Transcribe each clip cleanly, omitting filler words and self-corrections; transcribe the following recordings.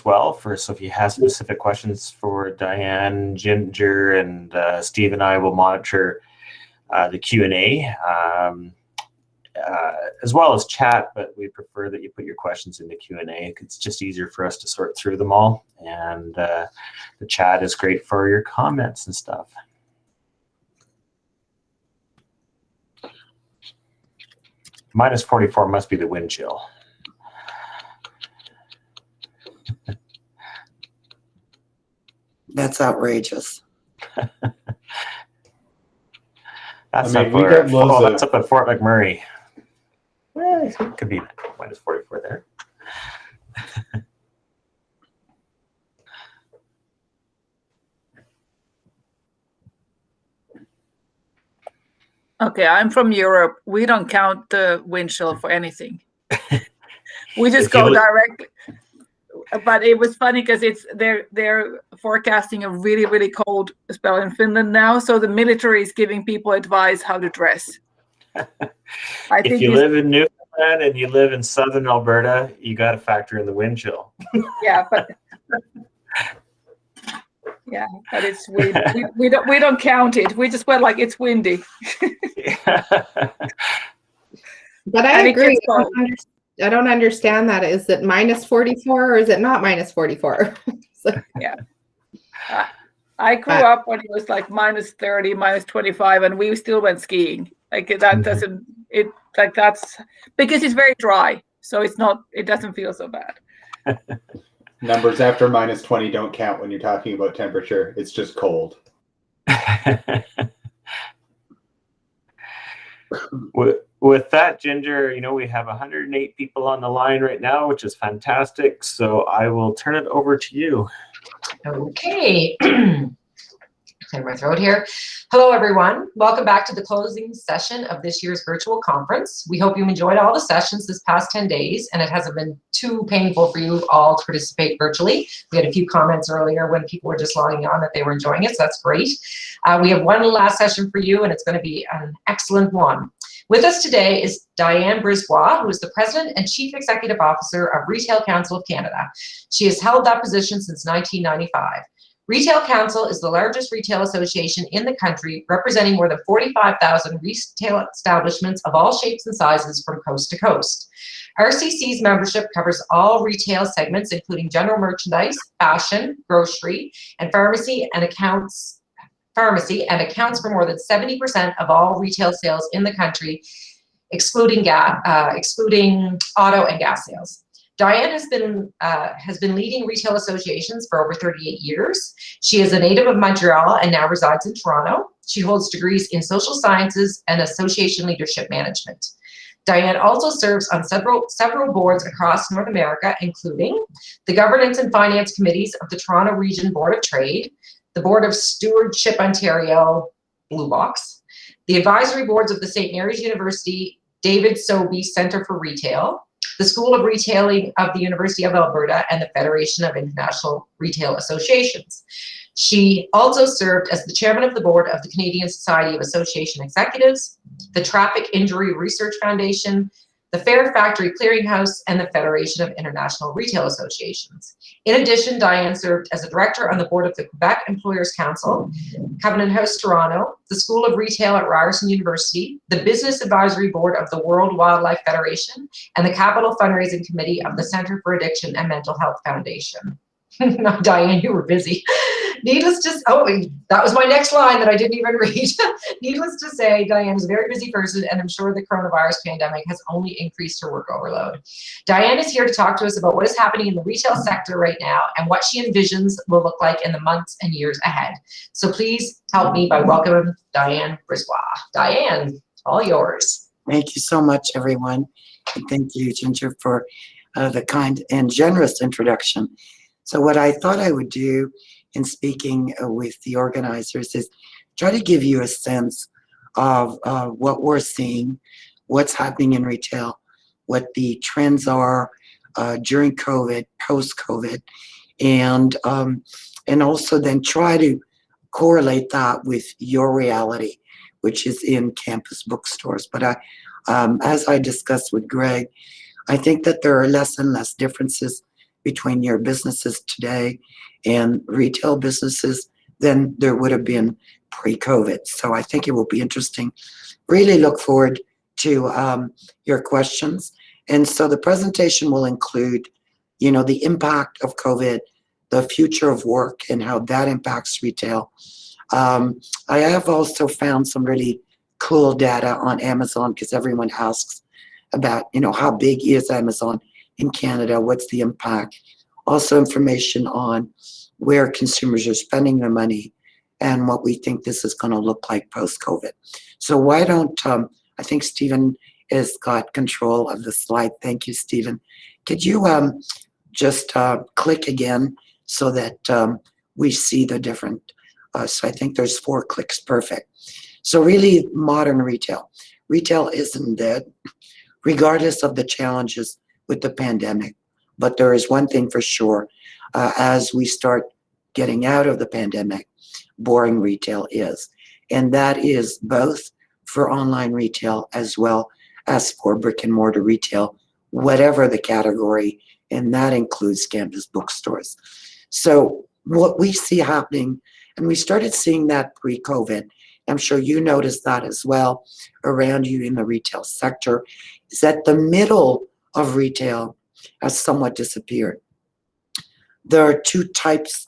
well. So if you have specific questions for Diane, Ginger, and Steve and I will monitor the Q&A as well as chat, but we prefer that you put your questions in the Q&A. It's just easier for us to sort through them all, and the chat is great for your comments and stuff. Minus 44 must be the wind chill. That's outrageous. That's up at Fort McMurray. Well, it could be minus 44 there. Okay, I'm from Europe. We don't count the wind chill for anything. We just go directly. But it was funny because they're forecasting a really, really cold spell in Finland now. So the military is giving people advice how to dress. If you live in Newfoundland and you live in southern Alberta, you got to factor in the wind chill. Yeah, but it's we don't count it. We just went like it's windy. But I agree. I don't understand that. Is it minus 44 or is it not minus 44? So. Yeah. I grew up when it was like minus 30, minus 25, and we still went skiing. Like that doesn't, that's because it's very dry. So it doesn't feel so bad. Numbers after minus 20 don't count when you're talking about temperature. It's just cold. With that, Ginger, we have 108 people on the line right now, which is fantastic. So I will turn it over to you. Okay. Clear my throat here. Hello, everyone. Welcome back to the closing session of this year's virtual conference. We hope you enjoyed all the sessions this past 10 days, and it hasn't been too painful for you all to participate virtually. We had a few comments earlier when people were just logging on that they were enjoying it, so that's great. We have one last session for you, and it's going to be an excellent one. With us today is Diane Brisebois, who is the President and Chief Executive Officer of Retail Council of Canada. She has held that position since 1995. Retail Council is the largest retail association in the country, representing more than 45,000 retail establishments of all shapes and sizes from coast to coast. RCC's membership covers all retail segments, including general merchandise, fashion, grocery, and pharmacy, and accounts for more than 70% of all retail sales in the country, excluding auto and gas sales. Diane has been leading retail associations for over 38 years. She is a native of Montreal and now resides in Toronto. She holds degrees in social sciences and association leadership management. Diane also serves on several boards across North America, including the Governance and Finance Committees of the Toronto Region Board of Trade, the Board of Stewardship Ontario, Blue Box, the advisory boards of the St. Mary's University David Sobey Centre for Retail, the School of Retailing of the University of Alberta, and the Federation of International Retail Associations. She also served as the chairman of the board of the Canadian Society of Association Executives, the Traffic Injury Research Foundation, the Fair Factory Clearinghouse, and the Federation of International Retail Associations. In addition, Diane served as a director on the board of the Quebec Employers Council, Covenant House Toronto, the School of Retail at Ryerson University, the Business Advisory Board of the World Wildlife Federation, and the Capital Fundraising Committee of the Center for Addiction and Mental Health Foundation. No, Diane, you were busy. Needless to that was my next line that I didn't even read. Needless to say, Diane is a very busy person, and I'm sure the coronavirus pandemic has only increased her work overload. Diane is here to talk to us about what is happening in the retail sector right now and what she envisions will look like in the months and years ahead. So please help me by welcoming Diane Brisebois. Diane, all yours. Thank you so much, everyone. And thank you, Ginger, for the kind and generous introduction. So what I thought I would do in speaking with the organizers is try to give you a sense of what we're seeing, what's happening in retail, what the trends are during COVID, post-COVID, and also then try to correlate that with your reality, which is in campus bookstores. But as I discussed with Greg, I think that there are less and less differences between your businesses today and retail businesses than there would have been pre-COVID. So I think it will be interesting. Really look forward to your questions. And so the presentation will include, the impact of COVID, the future of work, and how that impacts retail. I have also found some really cool data on Amazon, because everyone asks about, how big is Amazon in Canada? What's the impact? Also information on where consumers are spending their money and what we think this is going to look like post-COVID. So why don't, I think Stephen has got control of the slide. Thank you, Stephen. Could you just click again so that we see the different, so I think there's 4 clicks, perfect. So really modern retail. Retail isn't dead, regardless of the challenges with the pandemic. But there is one thing for sure, as we start getting out of the pandemic, boring retail is. And that is both for online retail as well as for brick and mortar retail, whatever the category, and that includes campus bookstores. So what we see happening, and we started seeing that pre-COVID, I'm sure you noticed that as well around you in the retail sector, is that the middle of retail has somewhat disappeared. There are 2 types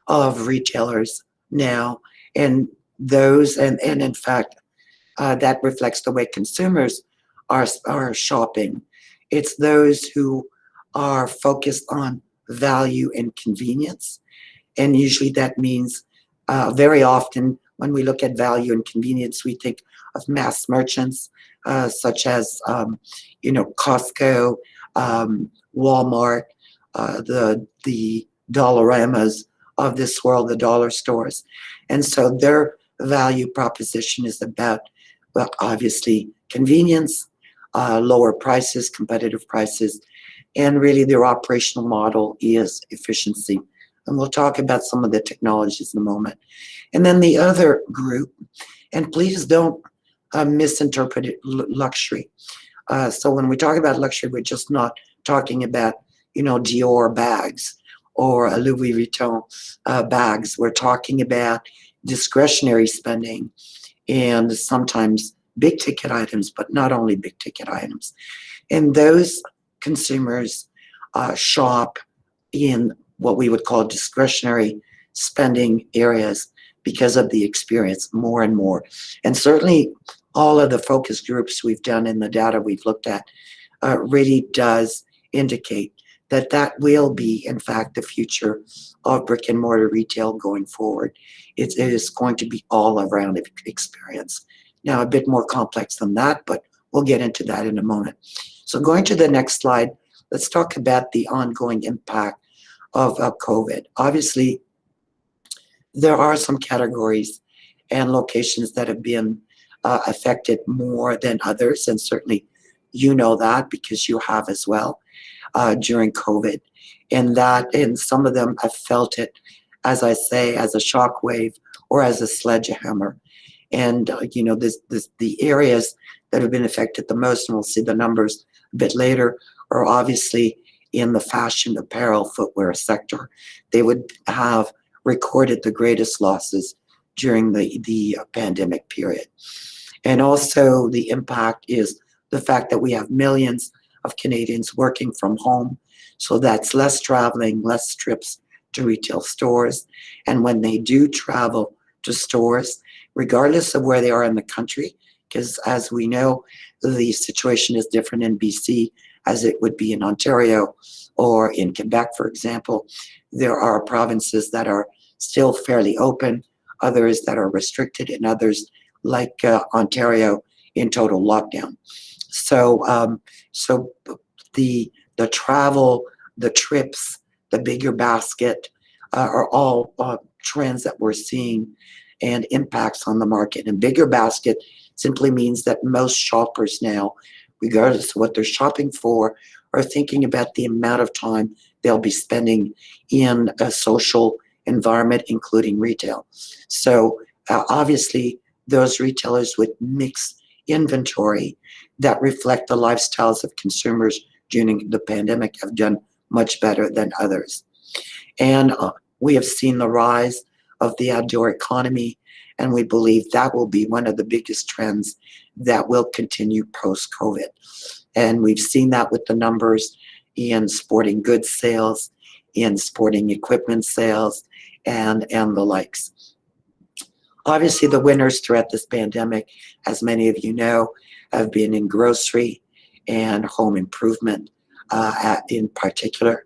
of retailers now, and those, and in fact, that reflects the way consumers are shopping. It's those who are focused on value and convenience, and usually that means very often when we look at value and convenience, we think of mass merchants such as Costco, Walmart, the Dollaramas of this world, the dollar stores. And so their value proposition is about, well, obviously convenience, lower prices, competitive prices, and really their operational model is efficiency. And we'll talk about some of the technologies in a moment. And then the other group, and please don't misinterpret it, luxury. So when we talk about luxury, we're just not talking about, Dior bags or Louis Vuitton bags. We're talking about discretionary spending and sometimes big ticket items, but not only big ticket items. And those consumers shop in what we would call discretionary spending areas because of the experience more and more. And certainly all of the focus groups we've done in the data we've looked at really does indicate that that will be, in fact, the future of brick and mortar retail going forward. It is going to be all around experience. Now, a bit more complex than that, but we'll get into that in a moment. So going to the next slide, let's talk about the ongoing impact of COVID. Obviously, there are some categories and locations that have been affected more than others, and certainly you know that because you have as well during COVID, and some of them have felt it, as I say, as a shockwave or as a sledgehammer. And the areas that have been affected the most, and we'll see the numbers a bit later, are obviously in the fashion, apparel, footwear sector. They would have recorded the greatest losses during the pandemic period. And also the impact is the fact that we have millions of Canadians working from home. So that's less traveling, less trips to retail stores. And when they do travel to stores, regardless of where they are in the country, because as we know, the situation is different in BC as it would be in Ontario or in Quebec, for example. There are provinces that are still fairly open, others that are restricted, and others like Ontario in total lockdown. So the travel, the trips, the bigger basket are all trends that we're seeing and impacts on the market. And bigger basket simply means that most shoppers now, regardless of what they're shopping for, are thinking about the amount of time they'll be spending in a social environment, including retail. So obviously, those retailers with mixed inventory that reflect the lifestyles of consumers during the pandemic have done much better than others. And we have seen the rise of the outdoor economy, and we believe that will be one of the biggest trends that will continue post-COVID. And we've seen that with the numbers in sporting goods sales, in sporting equipment sales, and the likes. Obviously, the winners throughout this pandemic, as many of you know, have been in grocery and home improvement in particular.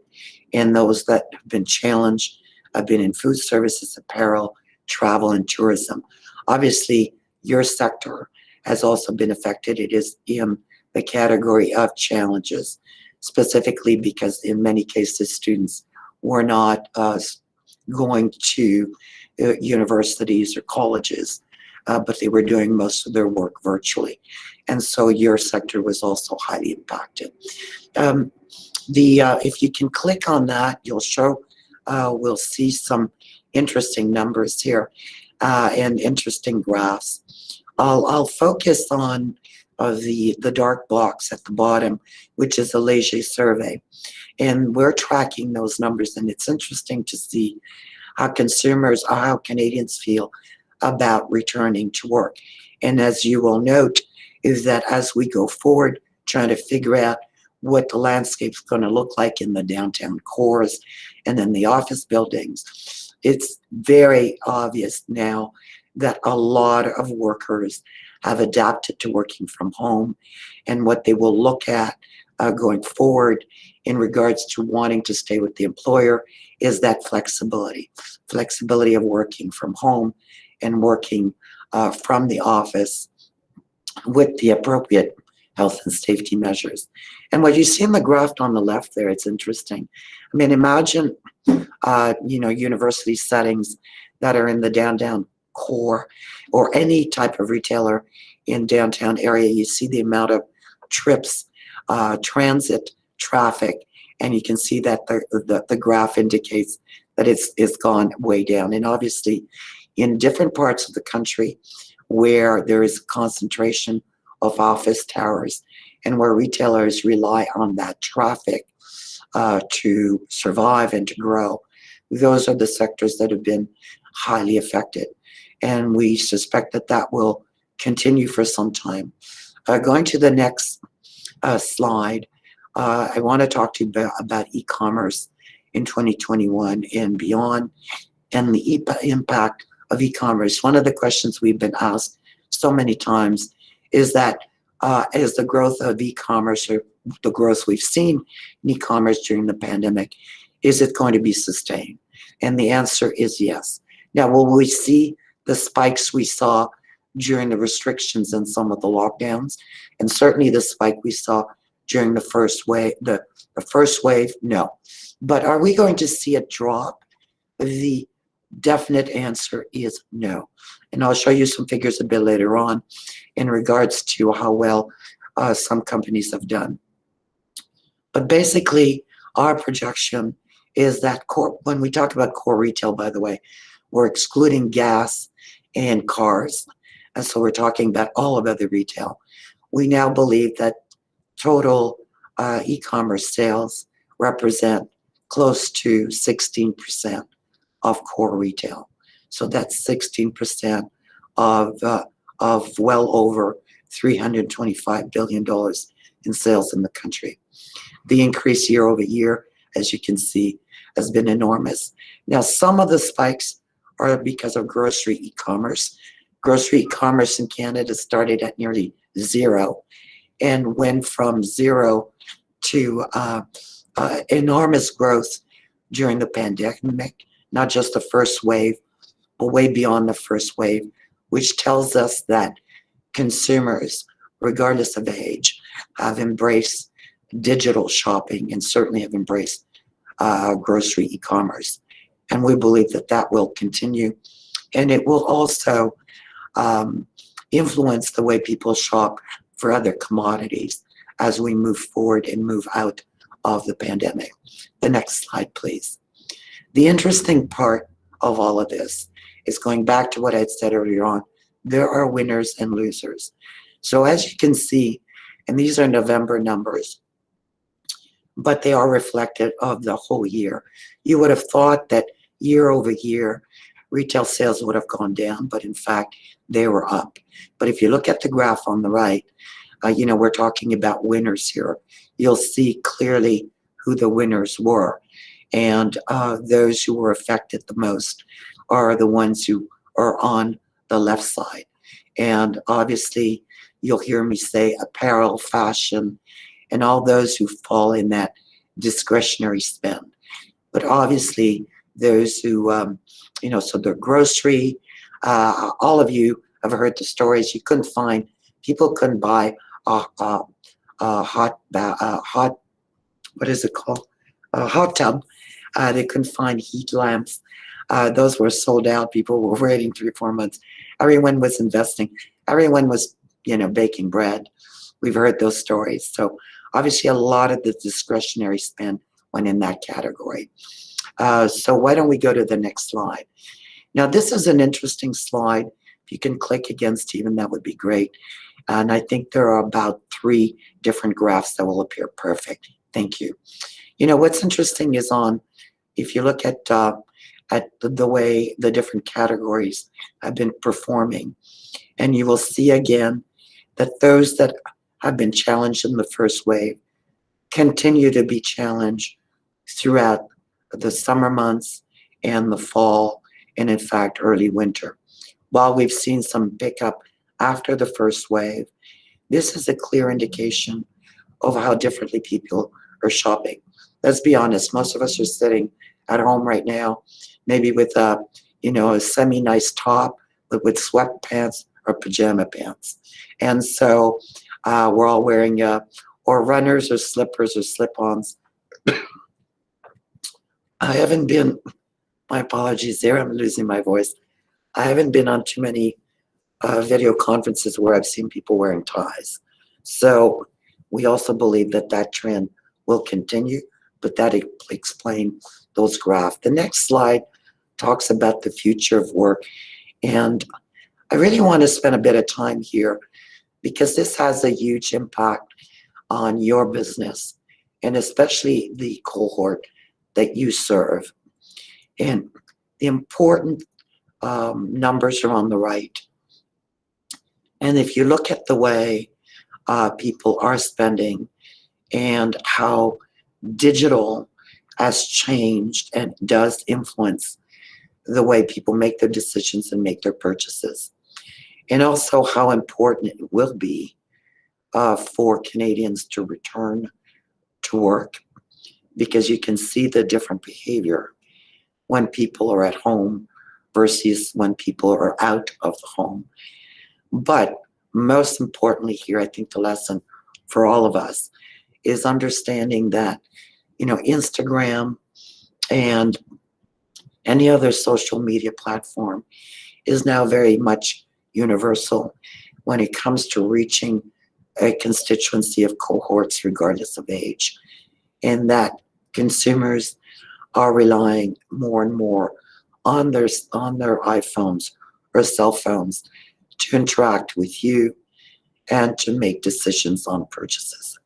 And those that have been challenged have been in food services, apparel, travel, and tourism. Obviously, your sector has also been affected. It is in the category of challenges, specifically because in many cases, students were not going to universities or colleges, but they were doing most of their work virtually. And so your sector was also highly impacted. If you can click on that, we'll see some interesting numbers here and interesting graphs. I'll focus on the dark box at the bottom, which is a Leger survey. And we're tracking those numbers, and it's interesting to see how consumers or how Canadians feel about returning to work. And as you will note, is that as we go forward, trying to figure out what the landscape's going to look like in the downtown cores and then the office buildings, it's very obvious now that a lot of workers have adapted to working from home, and what they will look at going forward in regards to wanting to stay with the employer is that flexibility of working from home and working from the office with the appropriate health and safety measures. And what you see in the graph on the left there, it's interesting. I mean, imagine, university settings that are in the downtown core or any type of retailer in downtown area. You see the amount of trips, transit traffic, and you can see that the graph indicates that it's gone way down. And obviously, in different parts of the country where there is a concentration of office towers and where retailers rely on that traffic to survive and to grow, those are the sectors that have been highly affected. And we suspect that that will continue for some time. Going to the next slide, I want to talk to you about e-commerce in 2021 and beyond, and the impact of e-commerce. One of the questions we've been asked so many times is that is the growth of e-commerce, or the growth we've seen in e-commerce during the pandemic, is it going to be sustained? And the answer is yes. Now, will we see the spikes we saw during the restrictions and some of the lockdowns? And certainly the spike we saw during the first wave, the first wave, no. But are we going to see a drop? The definite answer is no. And I'll show you some figures a bit later on in regards to how well some companies have done. But basically, our projection is that when we talk about core retail, by the way, we're excluding gas and cars. And so we're talking about all of other retail. We now believe that total e-commerce sales represent close to 16% of core retail. So that's 16% of well over $325 billion in sales in the country. The increase year over year, as you can see, has been enormous. Now, some of the spikes are because of grocery e-commerce. Grocery e-commerce in Canada started at nearly zero and went from zero to enormous growth during the pandemic, not just the first wave, but way beyond the first wave, which tells us that consumers, regardless of age, have embraced digital shopping and certainly have embraced grocery e-commerce. And we believe that that will continue. And it will also influence the way people shop for other commodities as we move forward and move out of the pandemic. The next slide, please. The interesting part of all of this is going back to what I'd said earlier on, there are winners and losers. So as you can see, and these are November numbers, but they are reflective of the whole year. You would have thought that year over year, retail sales would have gone down, but in fact, they were up. But if you look at the graph on the right, we're talking about winners here. You'll see clearly who the winners were. And those who were affected the most are the ones who are on the left side. And obviously, you'll hear me say apparel, fashion, and all those who fall in that discretionary spend. But obviously, those who, so the grocery, all of you have heard the stories. People couldn't buy a hot, what is it called? A hot tub. They couldn't find heat lamps. Those were sold out. People were waiting 3 or 4 months. Everyone was investing. Everyone was, baking bread. We've heard those stories. So obviously a lot of the discretionary spend went in that category. So why don't we go to the next slide? Now, this is an interesting slide. If you can click again, Stephen, that would be great. And I think there are about 3 different graphs that will appear perfect. Thank you. What's interesting is if you look at the way the different categories have been performing, and you will see again that those that have been challenged in the first wave continue to be challenged throughout the summer months and the fall, and in fact, early winter. While we've seen some pickup after the first wave, this is a clear indication of how differently people are shopping. Let's be honest, most of us are sitting at home right now, maybe with a semi-nice top, but with sweatpants or pajama pants. And so we're all wearing or runners or slippers or slip-ons. My apologies there, I'm losing my voice. I haven't been on too many video conferences where I've seen people wearing ties. So we also believe that trend will continue, but that explains those graphs. The next slide talks about the future of work. And I really want to spend a bit of time here because this has a huge impact on your business and especially the cohort that you serve. And the important numbers are on the right. And if you look at the way people are spending and how digital has changed and does influence the way people make their decisions and make their purchases, and also how important it will be for Canadians to return to work, because you can see the different behavior when people are at home versus when people are out of the home. But most importantly here, I think the lesson for all of us is understanding that, Instagram and any other social media platform is now very much universal when it comes to reaching a constituency of cohorts regardless of age, and that consumers are relying more and more on their iPhones or cell phones to interact with you and to make decisions on purchases.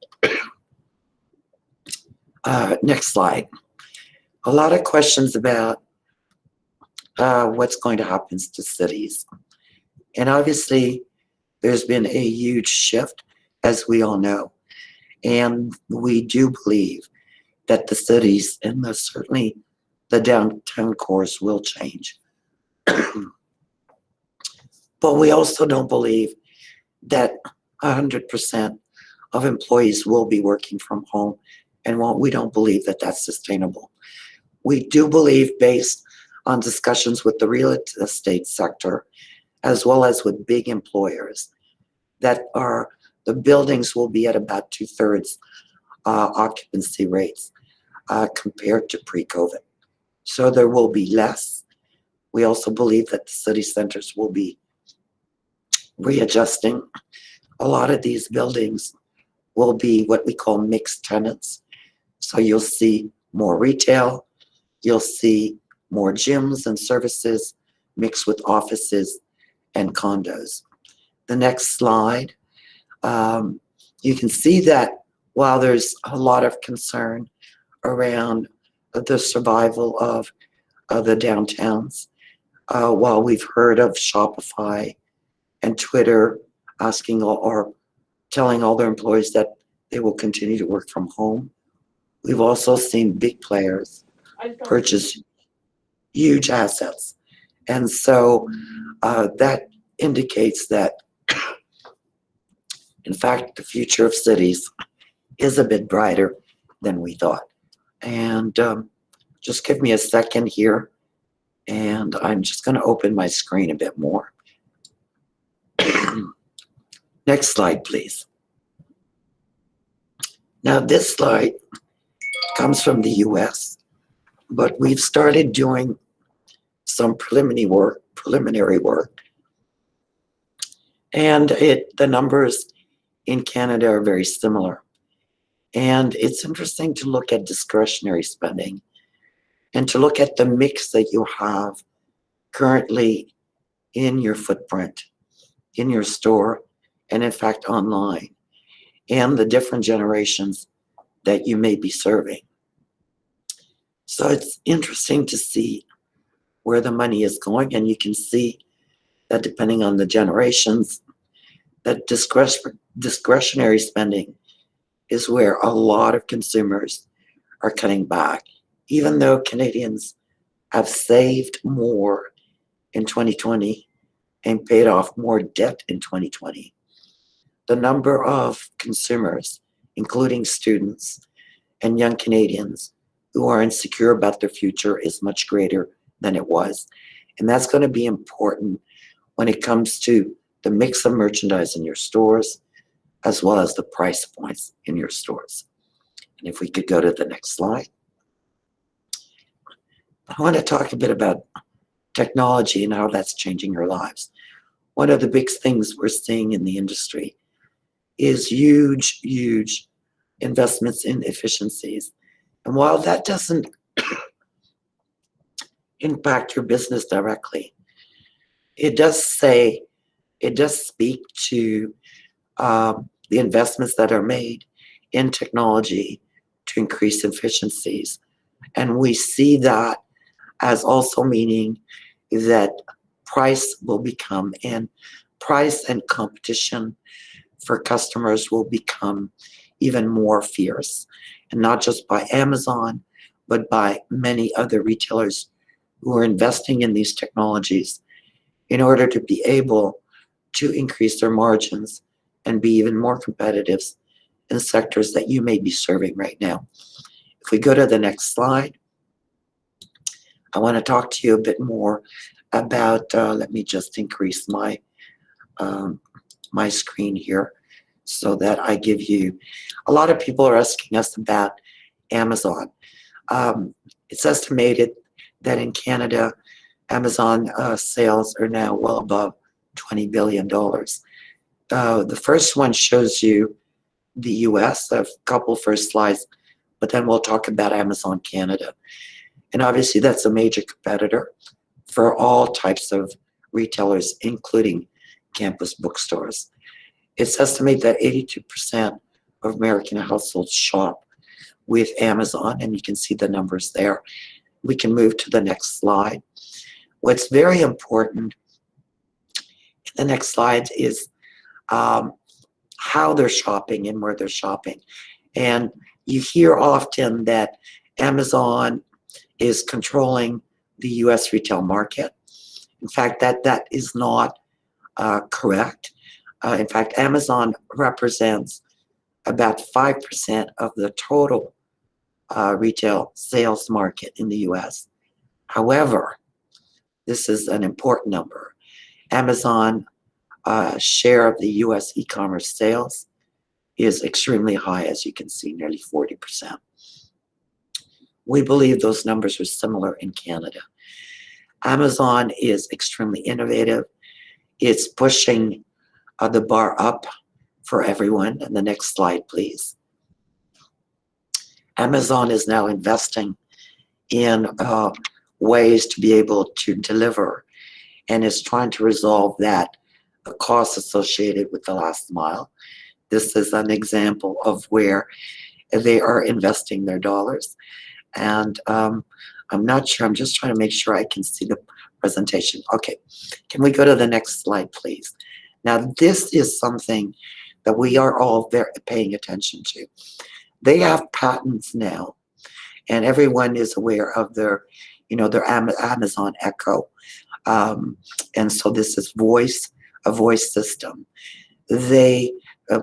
Next slide. A lot of questions about what's going to happen to cities. And obviously, there's been a huge shift, as we all know. And we do believe that the cities and certainly the downtown cores will change. But we also don't believe that 100% of employees will be working from home, and we don't believe that that's sustainable. We do believe, based on discussions with the real estate sector, as well as with big employers, that the buildings will be at about 2/3 occupancy rates compared to pre-COVID. So there will be less. We also believe that the city centers will be readjusting. A lot of these buildings will be what we call mixed tenants. So you'll see more retail, you'll see more gyms and services mixed with offices and condos. The next slide, you can see that while there's a lot of concern around the survival of the downtowns, while we've heard of Shopify and Twitter asking or telling all their employees that they will continue to work from home, we've also seen big players purchase huge assets. And so that indicates that, in fact, the future of cities is a bit brighter than we thought. And just give me a second here, and I'm just going to open my screen a bit more. Next slide, please. Now, this slide comes from the US, but we've started doing some preliminary work. And the numbers in Canada are very similar. And it's interesting to look at discretionary spending and to look at the mix that you have currently in your footprint, in your store, and in fact online, and the different generations that you may be serving. So it's interesting to see where the money is going, and you can see that depending on the generations, that discretionary spending is where a lot of consumers are cutting back. Even though Canadians have saved more in 2020 and paid off more debt in 2020, the number of consumers, including students and young Canadians who are insecure about their future, is much greater than it was. And that's going to be important when it comes to the mix of merchandise in your stores, as well as the price points in your stores. And if we could go to the next slide. I want to talk a bit about technology and how that's changing our lives. One of the big things we're seeing in the industry is huge, huge investments in efficiencies. And while that doesn't impact your business directly, it does speak to the investments that are made in technology to increase efficiencies. And we see that as also meaning that price will become, and price and competition for customers will become even more fierce. And not just by Amazon, but by many other retailers who are investing in these technologies in order to be able to increase their margins and be even more competitive in sectors that you may be serving right now. If we go to the next slide, I want to talk to you a bit more about, let me just increase my, my screen here so that I give you, a lot of people are asking us about Amazon. It's estimated that in Canada, Amazon sales are now well above $20 billion. The first one shows you the US, a couple first slides, but then we'll talk about Amazon Canada. And obviously that's a major competitor for all types of retailers, including campus bookstores. It's estimated that 82% of American households shop with Amazon, and you can see the numbers there. We can move to the next slide. What's very important in the next slide is how they're shopping and where they're shopping. And you hear often that Amazon is controlling the US retail market. In fact, that is not correct. In fact, Amazon represents about 5% of the total retail sales market in the US. However, this is an important number. Amazon share of the US e-commerce sales is extremely high, as you can see, nearly 40%. We believe those numbers are similar in Canada. Amazon is extremely innovative. It's pushing the bar up for everyone. And the next slide, please. Amazon is now investing in ways to be able to deliver, and is trying to resolve that cost associated with the last mile. this is an example of where they are investing their dollars. And I'm not sure, I'm just trying to make sure I can see the presentation. Okay, can we go to the next slide, please? Now, this is something that we are all very paying attention to. They have patents now, and everyone is aware of their, their Amazon Echo. And so this is a voice system.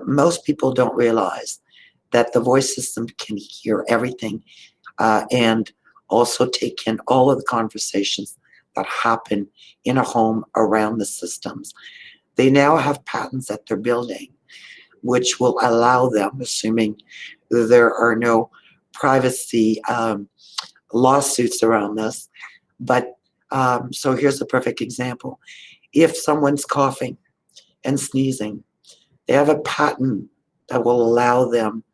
Most people don't realize that the voice system can hear everything and also take in all of the conversations that happen in a home around the systems. They now have patents that they're building, which will allow them, assuming there are no privacy lawsuits around this. But so here's a perfect example. If someone's coughing and sneezing, they have a patent that will allow them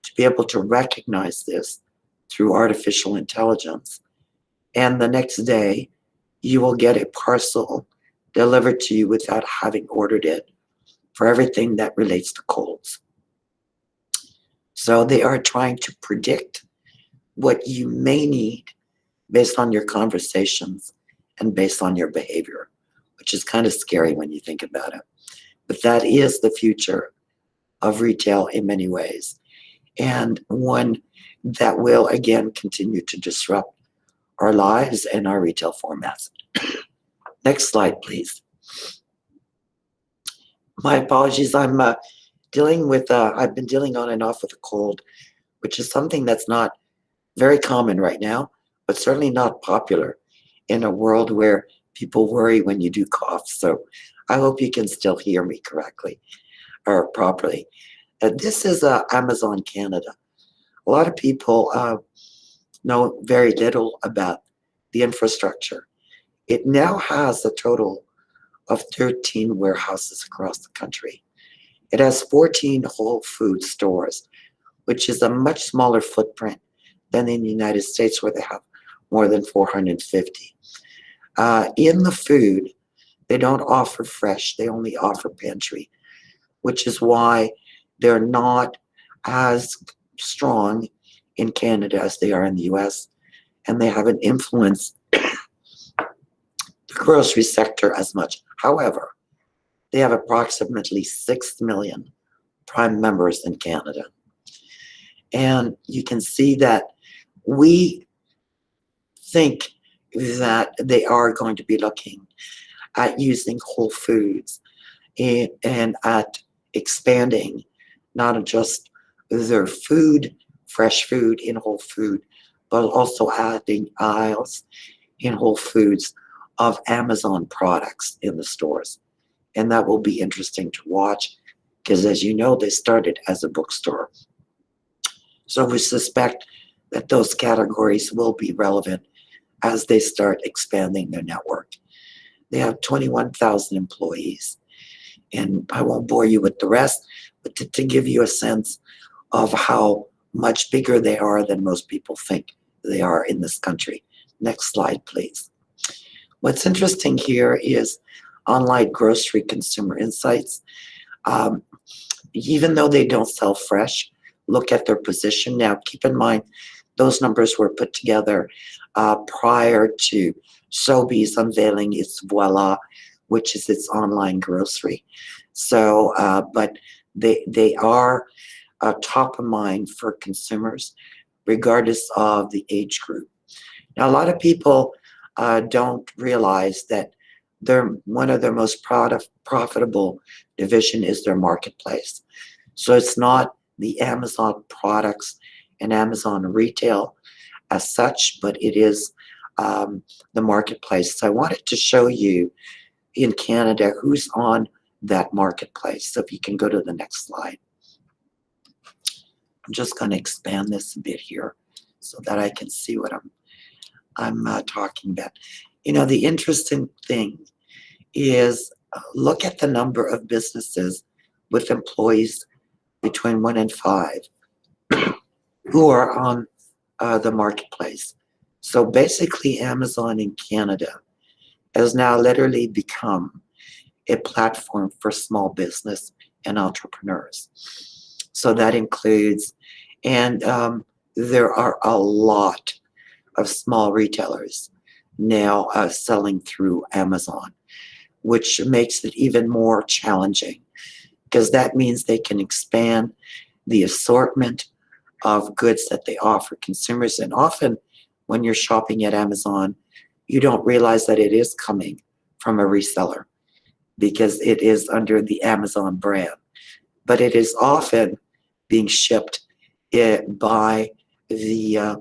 to be able to recognize this through artificial intelligence. And the next day, you will get a parcel delivered to you without having ordered it for everything that relates to colds. So they are trying to predict what you may need based on your conversations and based on your behavior, which is kind of scary when you think about it. But that is the future of retail in many ways, and one that will, again, continue to disrupt our lives and our retail formats. Next slide, please. My apologies. I'm dealing with, I've been dealing on and off with a cold, which is something that's not very common right now, but certainly not popular in a world where people worry when you do cough. So I hope you can still hear me correctly or properly. This is Amazon Canada. A lot of people know very little about the infrastructure. It now has a total of 13 warehouses across the country. It has 14 Whole Food stores, which is a much smaller footprint than in the United States, where they have more than 450. In the food, they don't offer fresh, they only offer pantry, which is why they're not as strong in Canada as they are in the US, and they haven't influenced the grocery sector as much. However, they have approximately 6 million Prime members in Canada. And you can see that we think that they are going to be looking at using Whole Foods and at expanding not just their food, fresh food in Whole Food, but also adding aisles in Whole Foods of Amazon products in the stores. And that will be interesting to watch because, as you know, they started as a bookstore. So we suspect that those categories will be relevant as they start expanding their network. They have 21,000 employees. And I won't bore you with the rest, but to give you a sense of how much bigger they are than most people think they are in this country. Next slide, please. What's interesting here is online grocery consumer insights. Even though they don't sell fresh, look at their position. Now, keep in mind, those numbers were put together prior to Sobeys unveiling its Voila, which is its online grocery. So, but they are top of mind for consumers, regardless of the age group. Now, a lot of people don't realize that one of their most profitable division is their marketplace. So it's not the Amazon products and Amazon retail as such, but it is the marketplace. So I wanted to show you in Canada who's on that marketplace. So if you can go to the next slide. I'm just going to expand this a bit here so that I can see what I'm talking about. You know, the interesting thing is look at the number of businesses with employees between 1 and 5 who are on the marketplace. So basically, Amazon in Canada has now literally become a platform for small business and entrepreneurs. So that includes, and there are a lot of small retailers now selling through Amazon, which makes it even more challenging because that means they can expand the assortment of goods that they offer consumers. And often when you're shopping at Amazon, you don't realize that it is coming from a reseller because it is under the Amazon brand. But it is often being shipped by the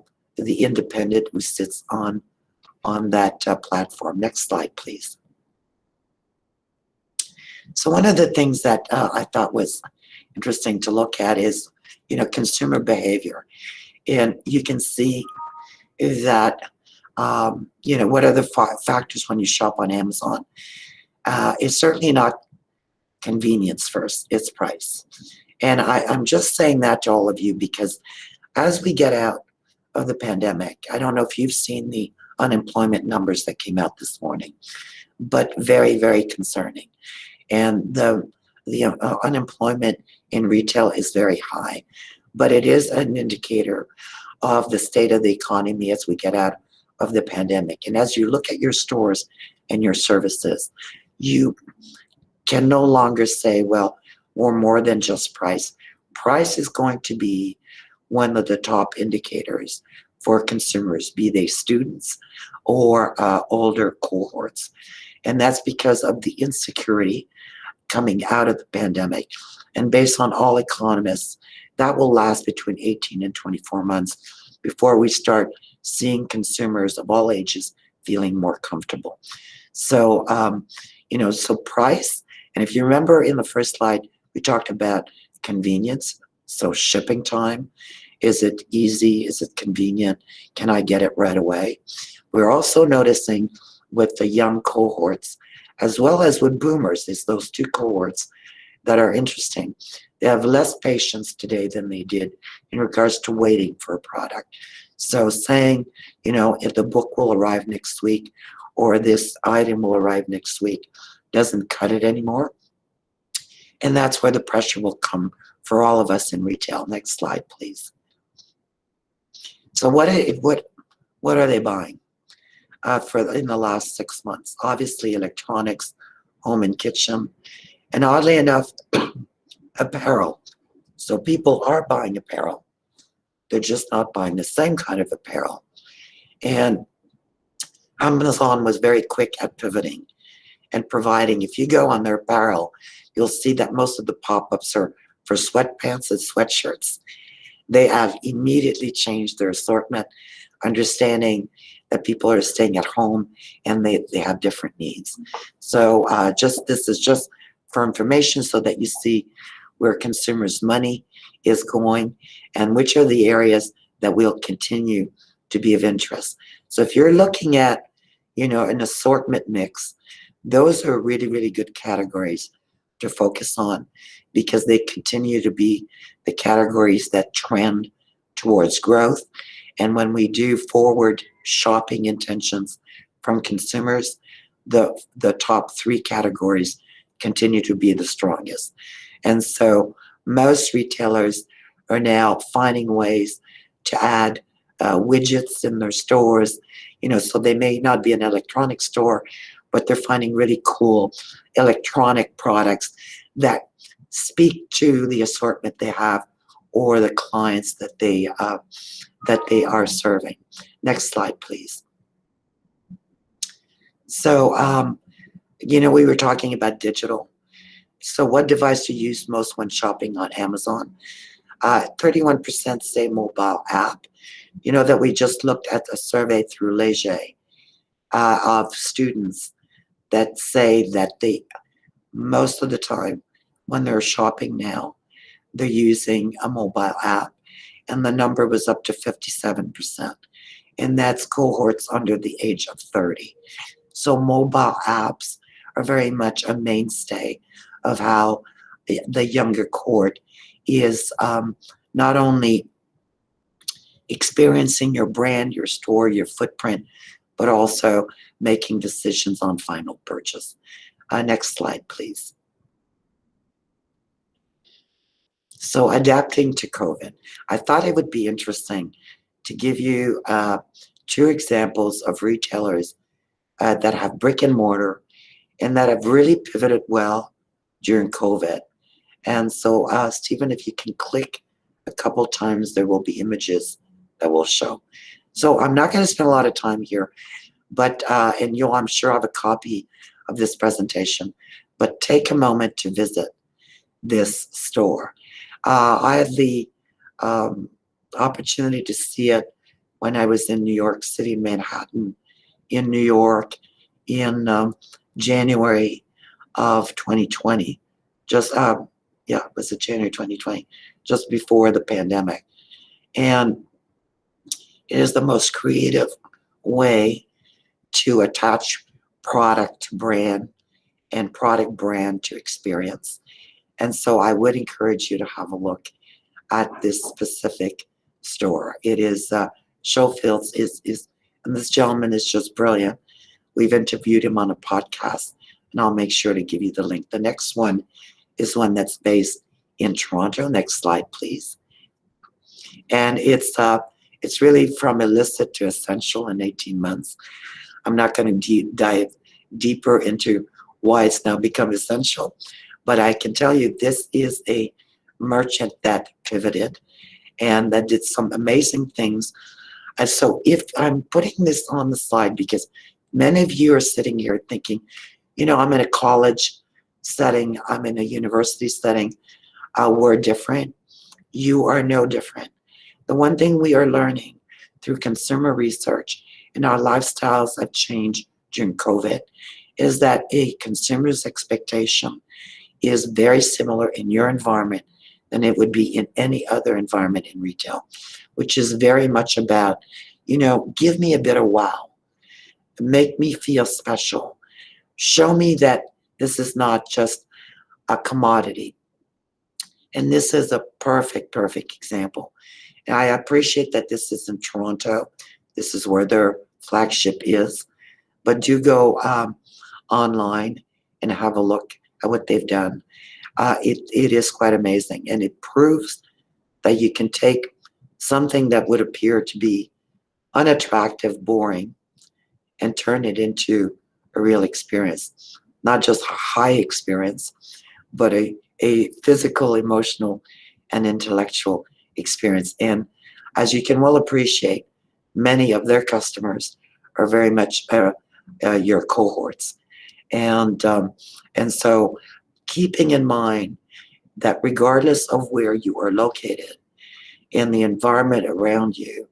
independent who sits on that platform. Next slide, please. So one of the things that I thought was interesting to look at is, consumer behavior. And you can see that, what are the factors when you shop on Amazon? It's certainly not convenience first, it's price. And I'm just saying that to all of you because as we get out of the pandemic, I don't know if you've seen the unemployment numbers that came out this morning, but very, very concerning. And the unemployment in retail is very high, but it is an indicator of the state of the economy as we get out of the pandemic. And as you look at your stores and your services, you can no longer say, well, we're more than just price. Price is going to be one of the top indicators for consumers, be they students or older cohorts. And that's because of the insecurity coming out of the pandemic. And based on all economists, that will last between 18 and 24 months before we start seeing consumers of all ages feeling more comfortable. So, so price. And if you remember in the first slide, we talked about convenience. So shipping time. Is it easy? Is it convenient? Can I get it right away? We're also noticing with the young cohorts, as well as with boomers, is those two cohorts that are interesting. They have less patience today than they did in regards to waiting for a product. So saying, if the book will arrive next week or this item will arrive next week doesn't cut it anymore. And that's where the pressure will come for all of us in retail. Next slide, please. So what are they buying in the last 6 months? Obviously, electronics, home and kitchen, and oddly enough, apparel. So people are buying apparel. They're just not buying the same kind of apparel. And Amazon was very quick at pivoting and providing. If you go on their apparel, you'll see that most of the pop-ups are for sweatpants and sweatshirts. They have immediately changed their assortment, understanding that people are staying at home and they have different needs. So this is just for information so that you see where consumers' money is going and which are the areas that will continue to be of interest. So if you're looking at, an assortment mix, those are really, really good categories to focus on because they continue to be the categories that trend towards growth. And when we do forward shopping intentions from consumers, the top three categories continue to be the strongest. And so most retailers are now finding ways to add widgets in their stores, so they may not be an electronic store, but they're finding really cool electronic products that speak to the assortment they have or the clients that they are serving. Next slide, please. So, we were talking about digital. So what device do you use most when shopping on Amazon? 31% say mobile app. That we just looked at a survey through Leger of students that say that most of the time when they're shopping now, they're using a mobile app, and the number was up to 57%. And that's cohorts under the age of 30. So mobile apps are very much a mainstay of how the younger cohort is not only experiencing your brand, your store, your footprint, but also making decisions on final purchase. Next slide, please. So adapting to COVID, I thought it would be interesting to give you 2 examples of retailers that have brick and mortar and that have really pivoted well during COVID. And so, Stephen, if you can click a couple times, there will be images that will show. So I'm not going to spend a lot of time here, but and you'll, I'm sure, have a copy of this presentation. But take a moment to visit this store. I had the opportunity to see it when I was in New York City, Manhattan, in New York, in January of 2020. Just yeah, was it January 2020? Just before the pandemic, and it is the most creative way to attach product to brand and product brand to experience. And so I would encourage you to have a look at this specific store. It is Schofields is and this gentleman is just brilliant. We've interviewed him on a podcast, and I'll make sure to give you the link. The next one is one that's based in Toronto. Next slide, please. And it's really from illicit to essential in 18 months. I'm not going to dive deeper into why it's now become essential, but I can tell you this is a merchant that pivoted and that did some amazing things. And so if I'm putting this on the slide because many of you are sitting here thinking, you know, I'm in a college setting, I'm in a university setting, we're different. You are no different. The one thing we are learning through consumer research and our lifestyles have changed during COVID is that a consumer's expectation is very similar in your environment than it would be in any other environment in retail, which is very much about, you know, give me a bit of wow, make me feel special, show me that this is not just a commodity. And this is a perfect example. And I appreciate that this is in Toronto. This is where their flagship is. But do go online and have a look at what they've done. It is quite amazing. And it proves that you can take something that would appear to be unattractive, boring, and turn it into a real experience. Not just a high experience, but a physical, emotional, and intellectual experience. And as you can well appreciate, many of their customers are very much your cohorts. And so keeping in mind that regardless of where you are located in the environment around you,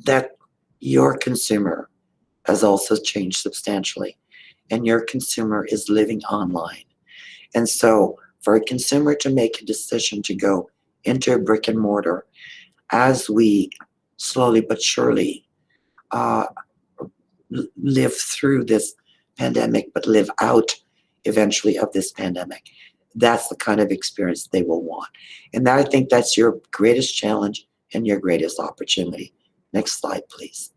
that your consumer has also changed substantially, and your consumer is living online. And so for a consumer to make a decision to go into a brick and mortar, as we slowly but surely live through this pandemic, but live out eventually of this pandemic, that's the kind of experience they will want. And I think that's your greatest challenge and your greatest opportunity. Next slide, please.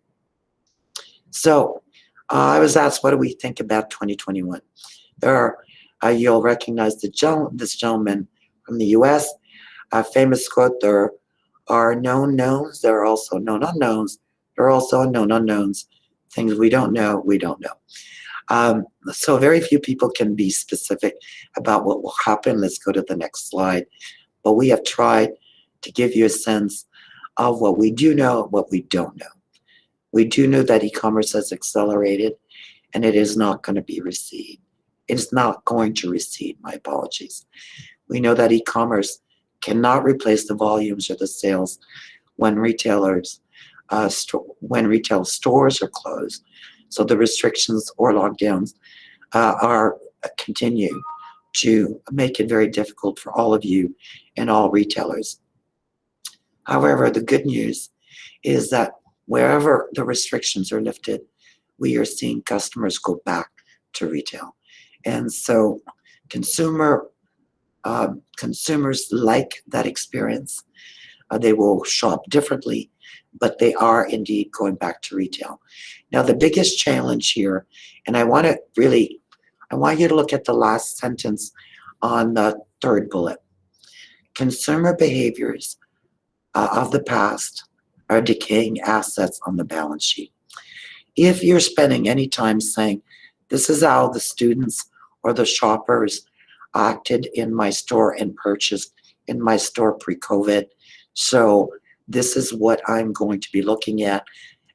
So I was asked, what do we think about 2021? There are, you'll recognize this gentleman from the US, a famous quote, there are known knowns, there are also known unknowns, there are also known unknowns, things we don't know, we don't know. So very few people can be specific about what will happen. Let's go to the next slide. But we have tried to give you a sense of what we do know and what we don't know. We do know that e-commerce has accelerated, and it is not going to be recede. It is not going to recede, my apologies. We know that e-commerce cannot replace the volumes or the sales when retailers, when retail stores are closed. So the restrictions or lockdowns continue to make it very difficult for all of you and all retailers. However, the good news is that wherever the restrictions are lifted, we are seeing customers go back to retail. And so consumers like that experience. They will shop differently, but they are indeed going back to retail. Now, the biggest challenge here, and I want you to look at the last sentence on the third bullet. consumer behaviors of the past are decaying assets on the balance sheet. If you're spending any time saying, this is how the students or the shoppers acted in my store and purchased in my store pre-COVID, so this is what I'm going to be looking at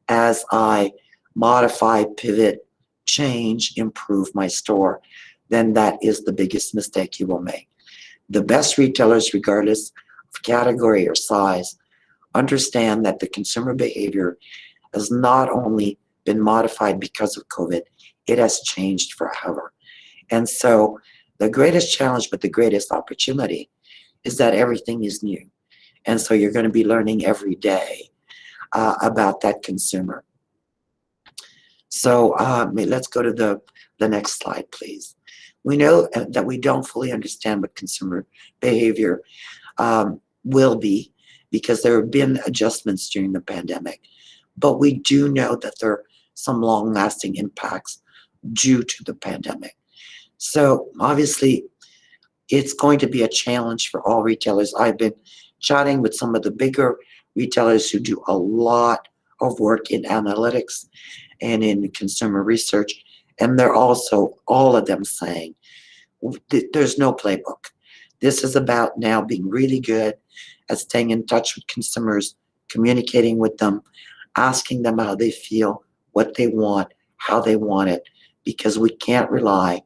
as I modify, pivot, change, improve my store, then that is the biggest mistake you will make. The best retailers, regardless of category or size, understand that the consumer behavior has not only been modified because of COVID, it has changed forever. And so the greatest challenge, but the greatest opportunity, is that everything is new. And so you're going to be learning every day about that consumer. So let's go to the next slide, please. We know that we don't fully understand what consumer behavior will be, because there have been adjustments during the pandemic. But we do know that there are some long-lasting impacts due to the pandemic. So obviously, it's going to be a challenge for all retailers. I've been chatting with some of the bigger retailers who do a lot of work in analytics and in consumer research, and they're also, all of them, saying there's no playbook. This is about now being really good at staying in touch with consumers, communicating with them, asking them how they feel, what they want, how they want it, because we can't rely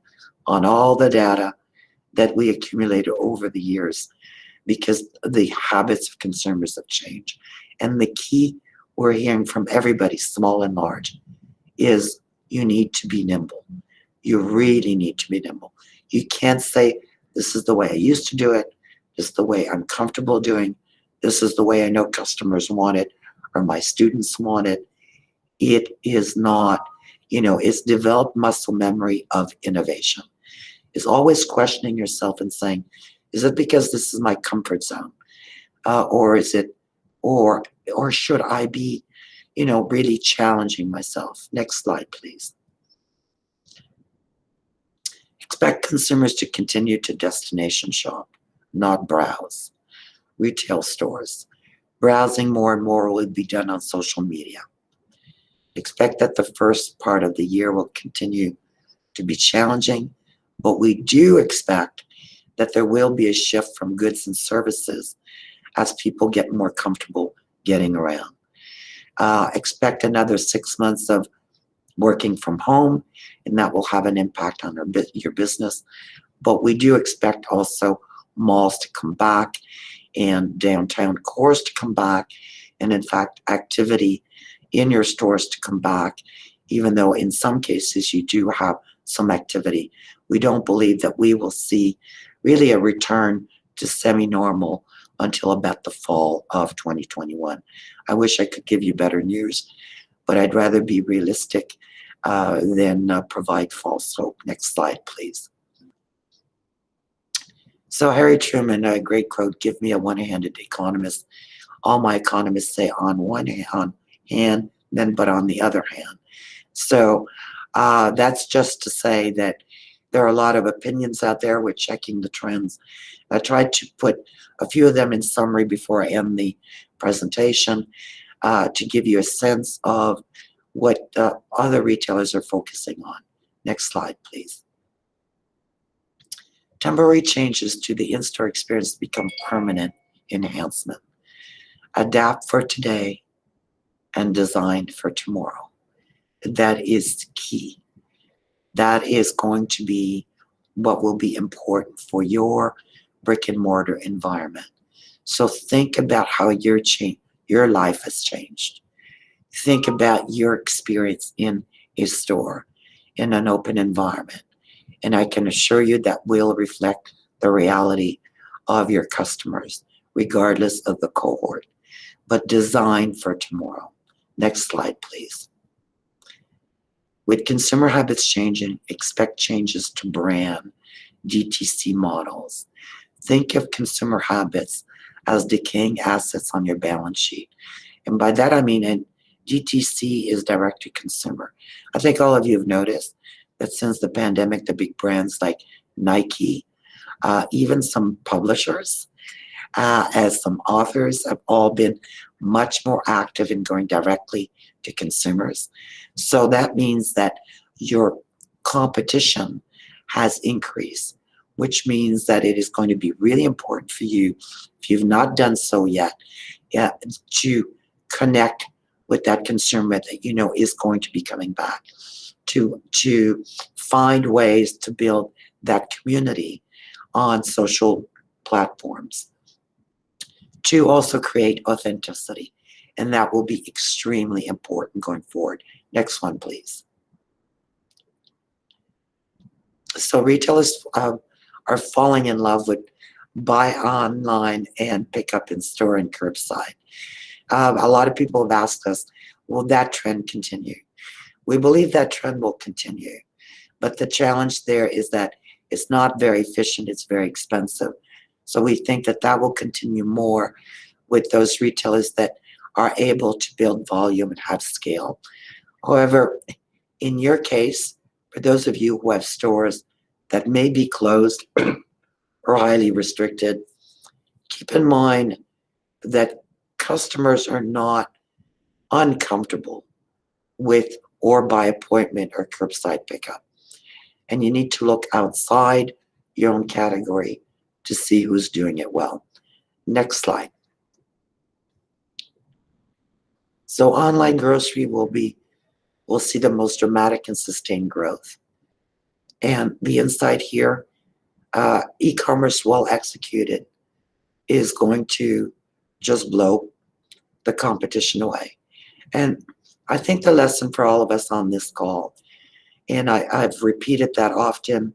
on all the data that we accumulated over the years, because the habits of consumers have changed. And the key we're hearing from everybody, small and large, is you need to be nimble. You really need to be nimble. You can't say, this is the way I used to do it, this is the way I'm comfortable doing, this is the way I know customers want it, or my students want it. It is not, it's developed muscle memory of innovation. It's always questioning yourself and saying, is it because this is my comfort zone? Or is it, or should I be, really challenging myself? Next slide, please. Expect consumers to continue to destination shop, not browse. Retail stores. Browsing more and more will be done on social media. Expect that the first part of the year will continue to be challenging, but we do expect that there will be a shift from goods and services as people get more comfortable getting around. Expect another 6 months of working from home, and that will have an impact on your business. But we do expect also malls to come back and downtown cores to come back, and in fact, activity in your stores to come back, even though in some cases you do have some activity. We don't believe that we will see really a return to semi-normal until about the fall of 2021. I wish I could give you better news, but I'd rather be realistic than provide false hope. Next slide, please. So Harry Truman, a great quote, give me a one-handed economist. All my economists say on one hand, then but on the other hand. So that's just to say that there are a lot of opinions out there. We're checking the trends. I tried to put a few of them in summary before I end the presentation to give you a sense of what other retailers are focusing on. Next slide, please. Temporary changes to the in-store experience become permanent enhancement. Adapt for today and design for tomorrow. That is key. That is going to be what will be important for your brick and mortar environment. So think about how your life has changed. Think about your experience in a store, in an open environment. And I can assure you that will reflect the reality of your customers, regardless of the cohort. But design for tomorrow. Next slide, please. With consumer habits changing, expect changes to brand, DTC models. Think of consumer habits as decaying assets on your balance sheet. And by that I mean DTC is direct to consumer. I think all of you have noticed that since the pandemic, the big brands like Nike, even some publishers, as some authors have all been much more active in going directly to consumers. So that means that your competition has increased, which means that it is going to be really important for you, if you've not done so yet, to connect with that consumer that you know is going to be coming back, to find ways to build that community on social platforms, to also create authenticity. And that will be extremely important going forward. Next one, please. So retailers are falling in love with buy online and pick up in store and curbside. A lot of people have asked us, will that trend continue? We believe that trend will continue, but the challenge there is that it's not very efficient, it's very expensive. So we think that that will continue more with those retailers that are able to build volume and have scale. However, in your case, for those of you who have stores that may be closed or highly restricted, keep in mind that customers are not uncomfortable with or by appointment or curbside pickup. And you need to look outside your own category to see who's doing it well. Next slide. So online grocery will see the most dramatic and sustained growth. And the insight here, e-commerce well executed is going to just blow the competition away. And I think the lesson for all of us on this call, and I've repeated that often,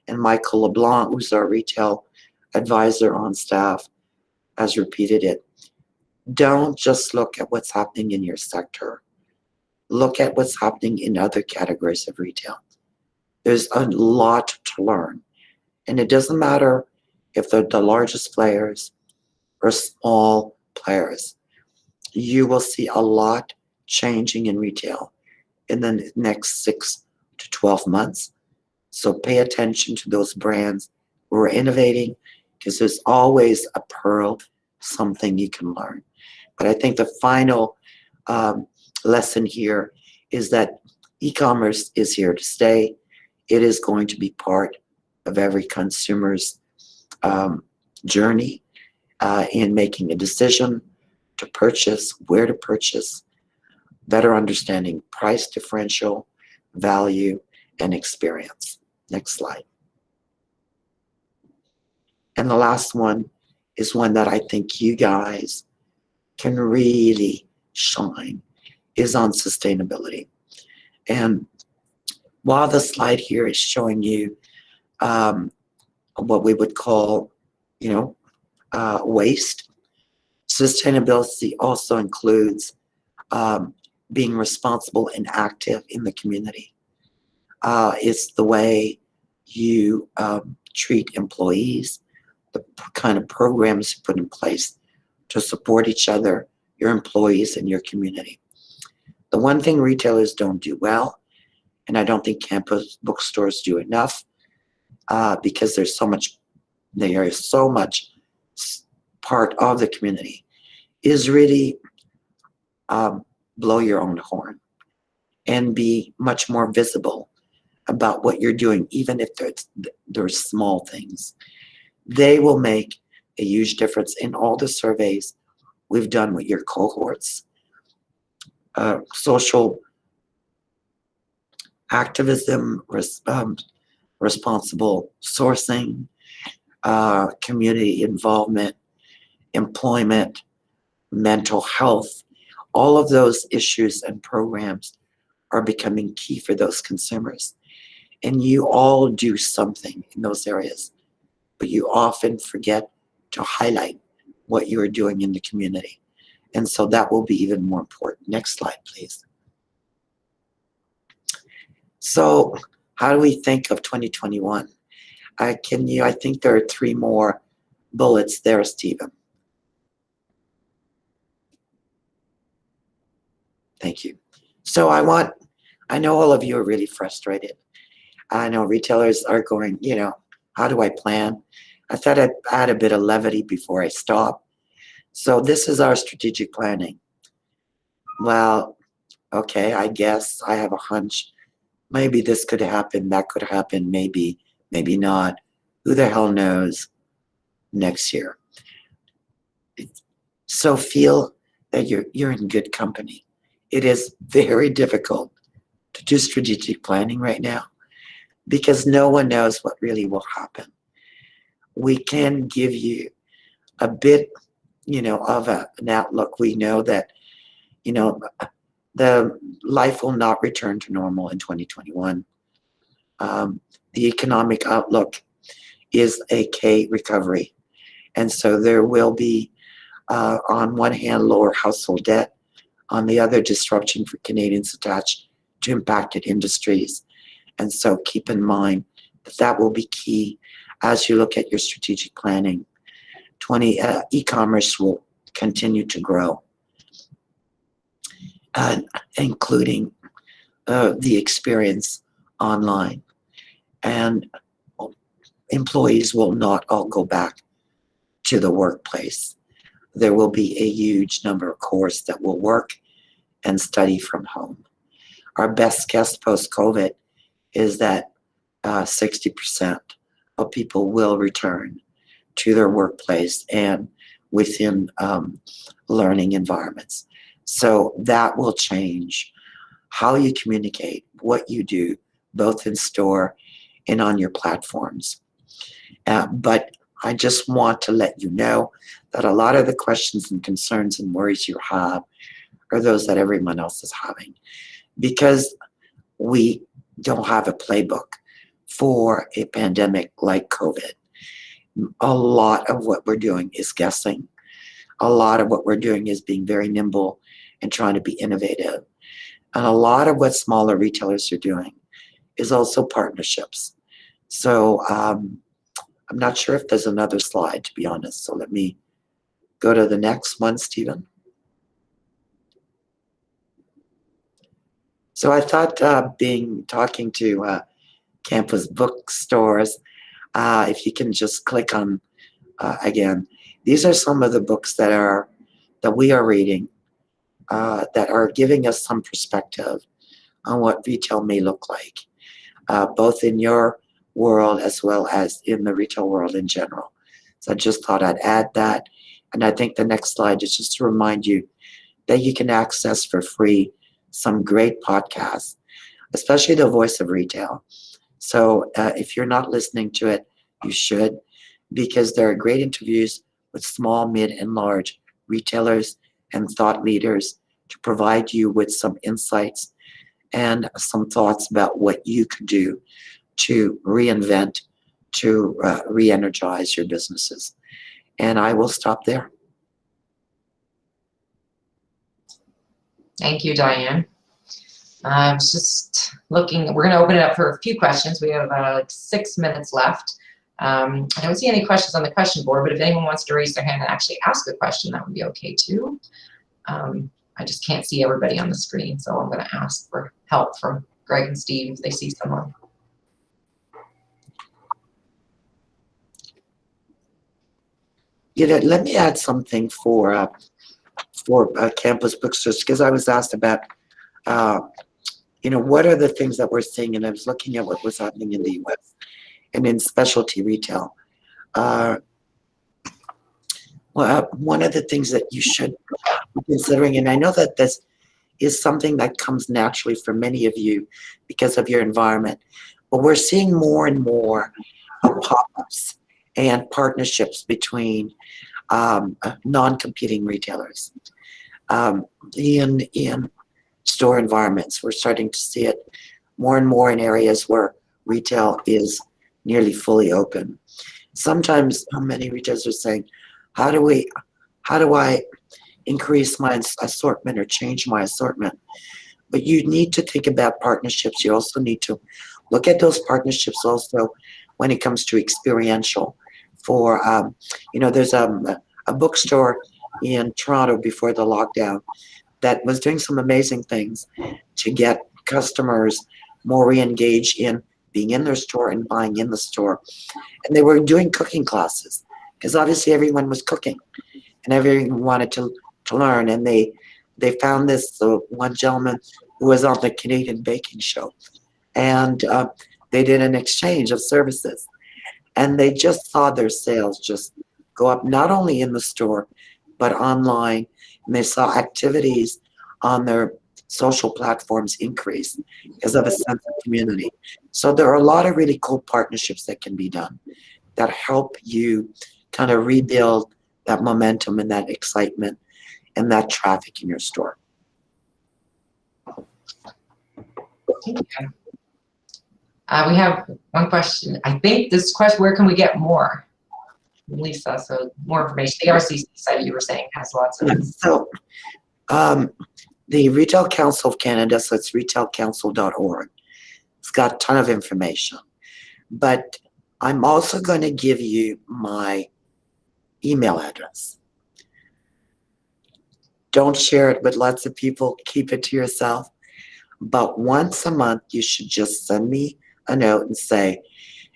and Michael LeBlanc, who's our retail advisor on staff, has repeated it. Don't just look at what's happening in your sector. Look at what's happening in other categories of retail. There's a lot to learn. And it doesn't matter if they're the largest players or small players. You will see a lot changing in retail in the next 6 to 12 months. So pay attention to those brands who are innovating, because there's always a pearl, something you can learn. But I think the final lesson here is that e-commerce is here to stay. It is going to be part of every consumer's journey in making a decision to purchase, where to purchase, better understanding price differential, value, and experience. Next slide. And the last one is one that I think you guys can really shine, is on sustainability. And while the slide here is showing you what we would call, waste, sustainability also includes being responsible and active in the community. It's the way you treat employees, the kind of programs you put in place to support each other, your employees, and your community. The one thing retailers don't do well, and I don't think campus bookstores do enough, because there is so much part of the community, is really blow your own horn and be much more visible about what you're doing, even if there's small things. They will make a huge difference in all the surveys we've done with your cohorts. Social activism, responsible sourcing, community involvement, employment, mental health, all of those issues and programs are becoming key for those consumers. And you all do something in those areas, but you often forget to highlight what you are doing in the community. And so that will be even more important. Next slide, please. So how do we think of 2021? I think there are 3 more bullets there, Stephen. Thank you. So I know all of you are really frustrated. I know retailers are going, how do I plan? I thought I'd add a bit of levity before I stop. So this is our strategic planning. Well, okay, I guess I have a hunch. Maybe this could happen, that could happen, maybe not. Who the hell knows next year? So feel that you're in good company. It is very difficult to do strategic planning right now because no one knows what really will happen. We can give you a bit, of an outlook. We know that, the life will not return to normal in 2021. The economic outlook is a K recovery. And so there will be, on one hand, lower household debt, on the other, disruption for Canadians attached to impacted industries. And so keep in mind that that will be key as you look at your strategic planning. E-commerce will continue to grow, including the experience online. And employees will not all go back to the workplace. There will be a huge number of courses that will work and study from home. Our best guess post-COVID is that 60% of people will return to their workplace and within learning environments. So that will change how you communicate, what you do, both in store and on your platforms. But I just want to let you know that a lot of the questions and concerns and worries you have are those that everyone else is having, because we don't have a playbook for a pandemic like COVID. A lot of what we're doing is guessing. A lot of what we're doing is being very nimble and trying to be innovative. And a lot of what smaller retailers are doing is also partnerships. So I'm not sure if there's another slide, to be honest. So let me go to the next one, Stephen. So I thought talking to campus bookstores, if you can just click on, again, these are some of the books that we are reading that are giving us some perspective on what retail may look like, both in your world as well as in the retail world in general. So I just thought I'd add that. And I think the next slide is just to remind you that you can access for free some great podcasts, especially the Voice of Retail. So if you're not listening to it, you should, because there are great interviews with small, mid, and large retailers and thought leaders to provide you with some insights and some thoughts about what you could do to reinvent, to re-energize your businesses. And I will stop there. Thank you, Diane. I was just looking, we're going to open it up for a few questions. We have like 6 minutes left. I don't see any questions on the question board, but if anyone wants to raise their hand and actually ask a question, that would be okay too. I just can't see everybody on the screen, so I'm going to ask for help from Greg and Steve if they see someone. Let me add something for campus bookstores, because I was asked about, what are the things that we're seeing, and I was looking at what was happening in the U.S. and in specialty retail. One of the things that you should be considering, and I know that this is something that comes naturally for many of you because of your environment, but we're seeing more and more pop-ups and partnerships between non-competing retailers in store environments. We're starting to see it more and more in areas where retail is nearly fully open. Sometimes many retailers are saying, how do I increase my assortment or change my assortment? But you need to think about partnerships. You also need to look at those partnerships also when it comes to experiential. For there's a bookstore in Toronto before the lockdown that was doing some amazing things to get customers more re-engaged in being in their store and buying in the store. And they were doing cooking classes because obviously everyone was cooking and everyone wanted to learn. And they found this one gentleman who was on the Canadian baking show, and they did an exchange of services, and they just saw their sales just go up, not only in the store but online, and they saw activities on their social platforms increase because of a sense of community. So there are a lot of really cool partnerships that can be done that help you kind of rebuild that momentum and that excitement and that traffic in your store. Okay. We have one question. I think this question, where can we get more? Lisa, so more information. The RCC site you were saying has lots of. So the Retail Council of Canada, so it's retailcouncil.org. It's got a ton of information. But I'm also going to give you my email address. Don't share it with lots of people. Keep it to yourself. But once a month, you should just send me a note and say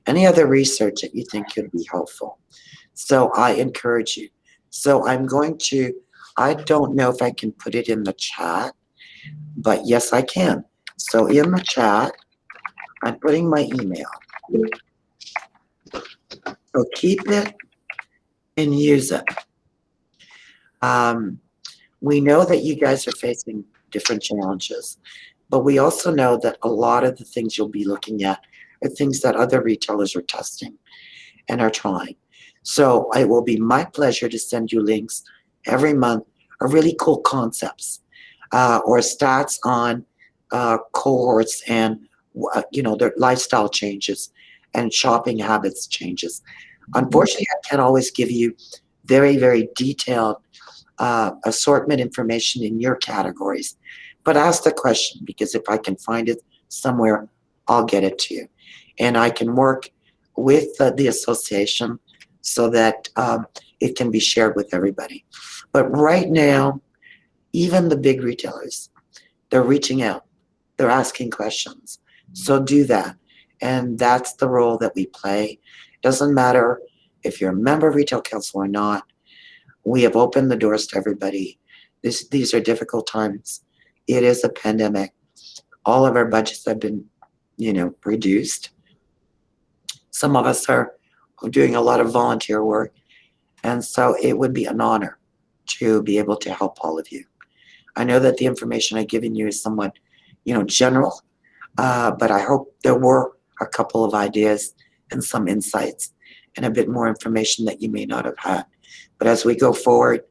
any other research that you think could be helpful. So I encourage you. So I'm going to, I don't know if I can put it in the chat, but yes, I can. So in the chat, I'm putting my email. So keep it and use it. We know that you guys are facing different challenges, but we also know that a lot of the things you'll be looking at are things that other retailers are testing and are trying. So it will be my pleasure to send you links every month of really cool concepts or stats on cohorts and their lifestyle changes and shopping habits changes. Unfortunately, I can't always give you very, very detailed assortment information in your categories, but ask the question, because if I can find it somewhere, I'll get it to you. And I can work with the association so that it can be shared with everybody. But right now, even the big retailers, they're reaching out, they're asking questions. So do that. And that's the role that we play. Doesn't matter if you're a member of Retail Council or not. We have opened the doors to everybody. These are difficult times. It is a pandemic. All of our budgets have been, reduced. Some of us are doing a lot of volunteer work. And so it would be an honor to be able to help all of you. I know that the information I've given you is somewhat, general, but I hope there were a couple of ideas and some insights and a bit more information that you may not have had. But as we go forward,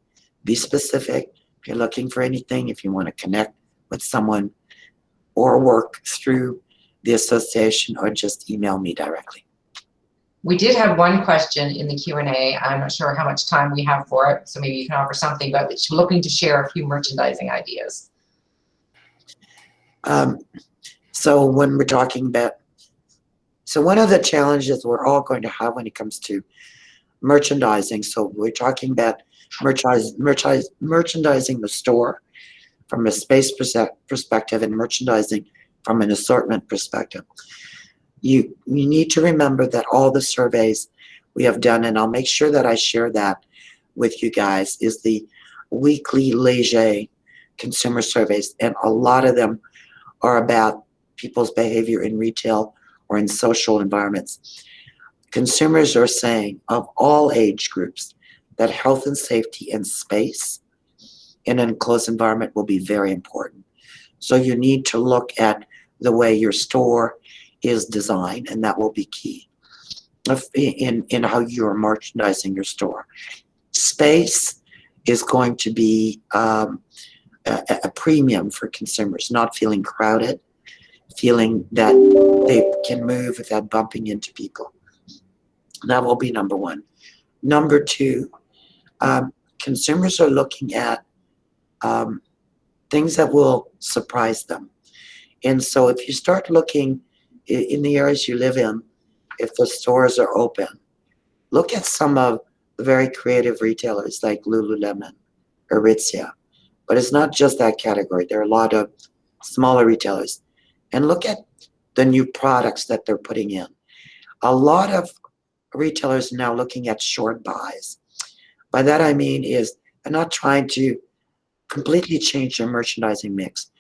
be specific. If you're looking for anything, if you want to connect with someone or work through the association, or just email me directly. We did have one question in the Q&A. I'm not sure how much time we have for it, so maybe you can offer something, but it's looking to share a few merchandising ideas. So when we're talking about, so one of the challenges we're all going to have when it comes to merchandising, so we're talking about merchandising the store from a space perspective and merchandising from an assortment perspective. You need to remember that all the surveys we have done, and I'll make sure that I share that with you guys, is the weekly Leger consumer surveys, and a lot of them are about people's behavior in retail or in social environments. Consumers are saying, of all age groups, that health and safety and space in an enclosed environment will be very important. So you need to look at the way your store is designed, and that will be key in how you're merchandising your store. Space is going to be a premium for consumers, not feeling crowded, feeling that they can move without bumping into people. That will be number one. Number two, consumers are looking at things that will surprise them. And so if you start looking in the areas you live in, if the stores are open, look at some of the very creative retailers like Lululemon, Aritzia. But it's not just that category. There are a lot of smaller retailers. And look at the new products that they're putting in. A lot of retailers are now looking at short buys. By that I mean is they're not trying to completely change their merchandising mix,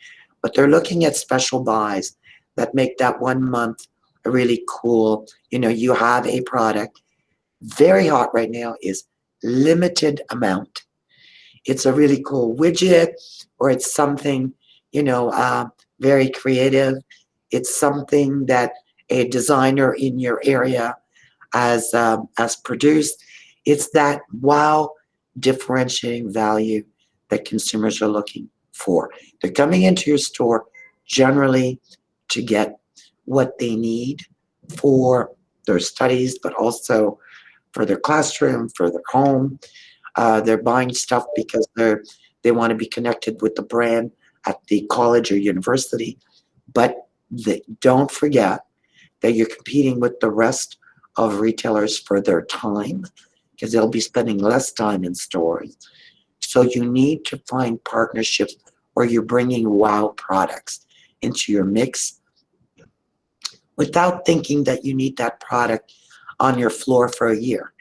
but they're looking at special buys that make that 1 month really cool. You know, you have a product, very hot right now is limited amount. It's a really cool widget, or it's something, you know, very creative. It's something that a designer in your area has produced. It's that wow differentiating value that consumers are looking for. They're coming into your store generally to get what they need for their studies, but also for their classroom, for their home. They're buying stuff because they want to be connected with the brand at the college or university. But don't forget that you're competing with the rest of retailers for their time, because they'll be spending less time in stores. So you need to find partnerships where you're bringing wow products into your mix without thinking that you need that product on your floor for a year.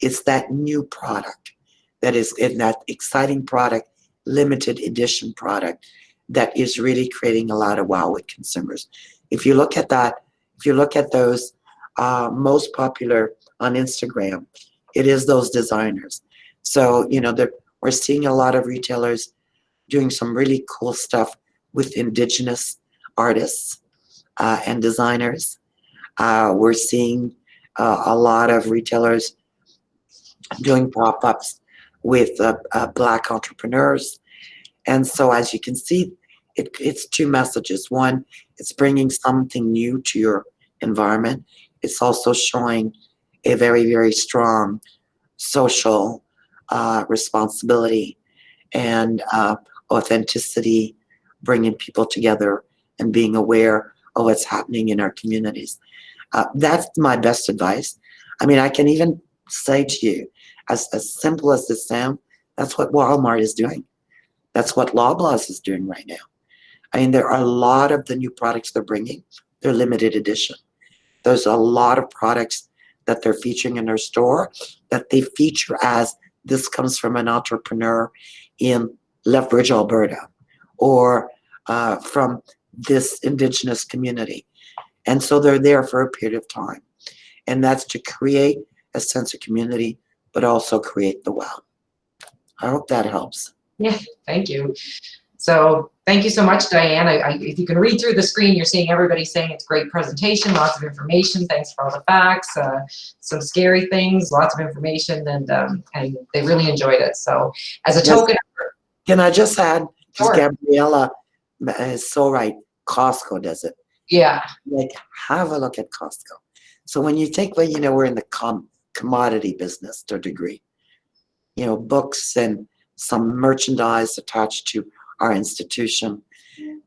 It's that new product that is in that exciting product, limited edition product that is really creating a lot of wow with consumers. If you look at that, if you look at those most popular on Instagram, it is those designers. So, you know, we're seeing a lot of retailers doing some really cool stuff with Indigenous artists and designers. We're seeing a lot of retailers doing pop-ups with Black entrepreneurs. And so as you can see, it's two messages. One, it's bringing something new to your environment. It's also showing a very, very strong social responsibility and authenticity, bringing people together and being aware of what's happening in our communities. That's my best advice. I mean, I can even say to you, as simple as this sounds, that's what Walmart is doing. That's what Loblaws is doing right now. I mean, there are a lot of the new products they're bringing. They're limited edition. There's a lot of products that they're featuring in their store that they feature as this comes from an entrepreneur in Lethbridge, Alberta, or from this Indigenous community. And so they're there for a period of time. And that's to create a sense of community, but also create the wow. I hope that helps. Yeah, thank you. So thank you so much, Diane. If you can read through the screen, you're seeing everybody saying it's a great presentation, lots of information. Thanks for all the facts, some scary things, lots of information, and they really enjoyed it. So as a token. Can I just add, because Sure. Gabriella is so right, Costco does it. Yeah. Like, have a look at Costco. So when you think, well, you know, we're in the commodity business to a degree, you know, books and some merchandise attached to our institution.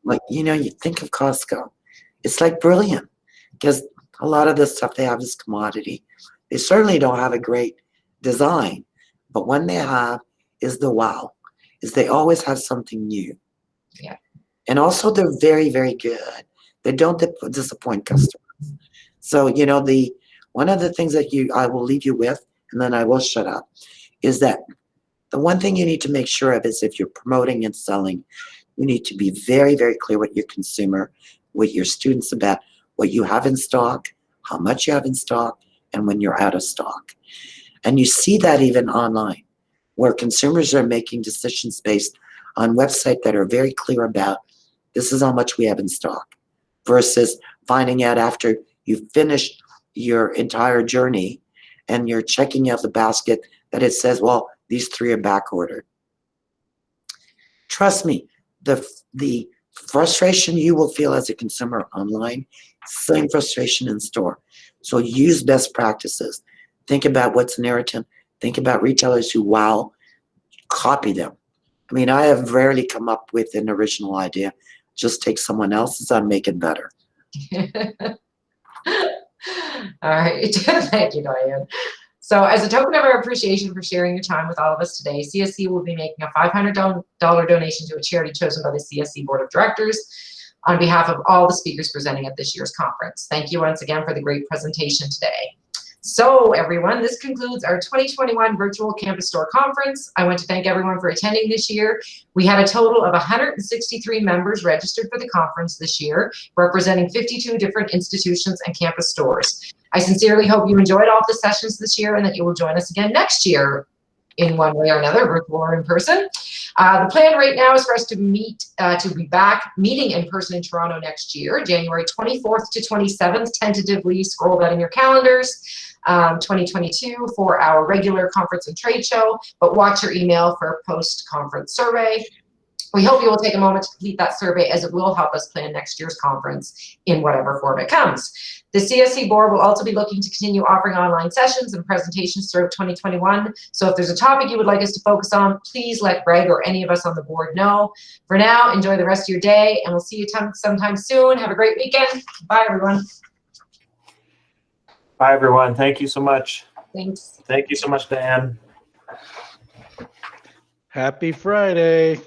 Like, you know, you think of Costco, it's like brilliant, because a lot of the stuff they have is commodity. They certainly don't have a great design, but when they have is the wow, is they always have something new. Yeah. And also they're very, very good. They don't disappoint customers. So, you know, one of the things that I will leave you with, and then I will shut up, is that the one thing you need to make sure of is if you're promoting and selling, you need to be very, very clear with your consumer, with your students about what you have in stock, how much you have in stock, and when you're out of stock. And you see that even online, where consumers are making decisions based on websites that are very clear about this is how much we have in stock, versus finding out after you've finished your entire journey and you're checking out the basket that it says, well, these 3 are back ordered. Trust me, the frustration you will feel as a consumer online, same frustration in store. So use best practices. Think about what's narrative. Think about retailers who wow, copy them. I mean, I have rarely come up with an original idea. Just take someone else's and make it better. All right. Thank you, Diane. So as a token of our appreciation for sharing your time with all of us today, CSC will be making a $500 donation to a charity chosen by the CSC Board of Directors. on behalf of all the speakers presenting at this year's conference. Thank you once again for the great presentation today. So everyone, this concludes our 2021 Virtual Campus Store Conference. I want to thank everyone for attending this year. We had a total of 163 members registered for the conference this year, representing 52 different institutions and campus stores. I sincerely hope you enjoyed all of the sessions this year and that you will join us again next year in one way or another, virtual or in person. The plan right now is for us to be back meeting in person in Toronto next year, January 24th to 27th. Tentatively scroll that in your calendars. 2022 for our regular conference and trade show, but watch your email for a post-conference survey. We hope you will take a moment to complete that survey, as it will help us plan next year's conference in whatever form it comes. The CSC board will also be looking to continue offering online sessions and presentations throughout 2021. So if there's a topic you would like us to focus on, please let Greg or any of us on the board know. For now, enjoy the rest of your day, and we'll see you sometime soon. Have a great weekend. Bye, everyone. Bye, everyone. Thank you so much. Thanks. Thank you so much, Diane. Happy Friday.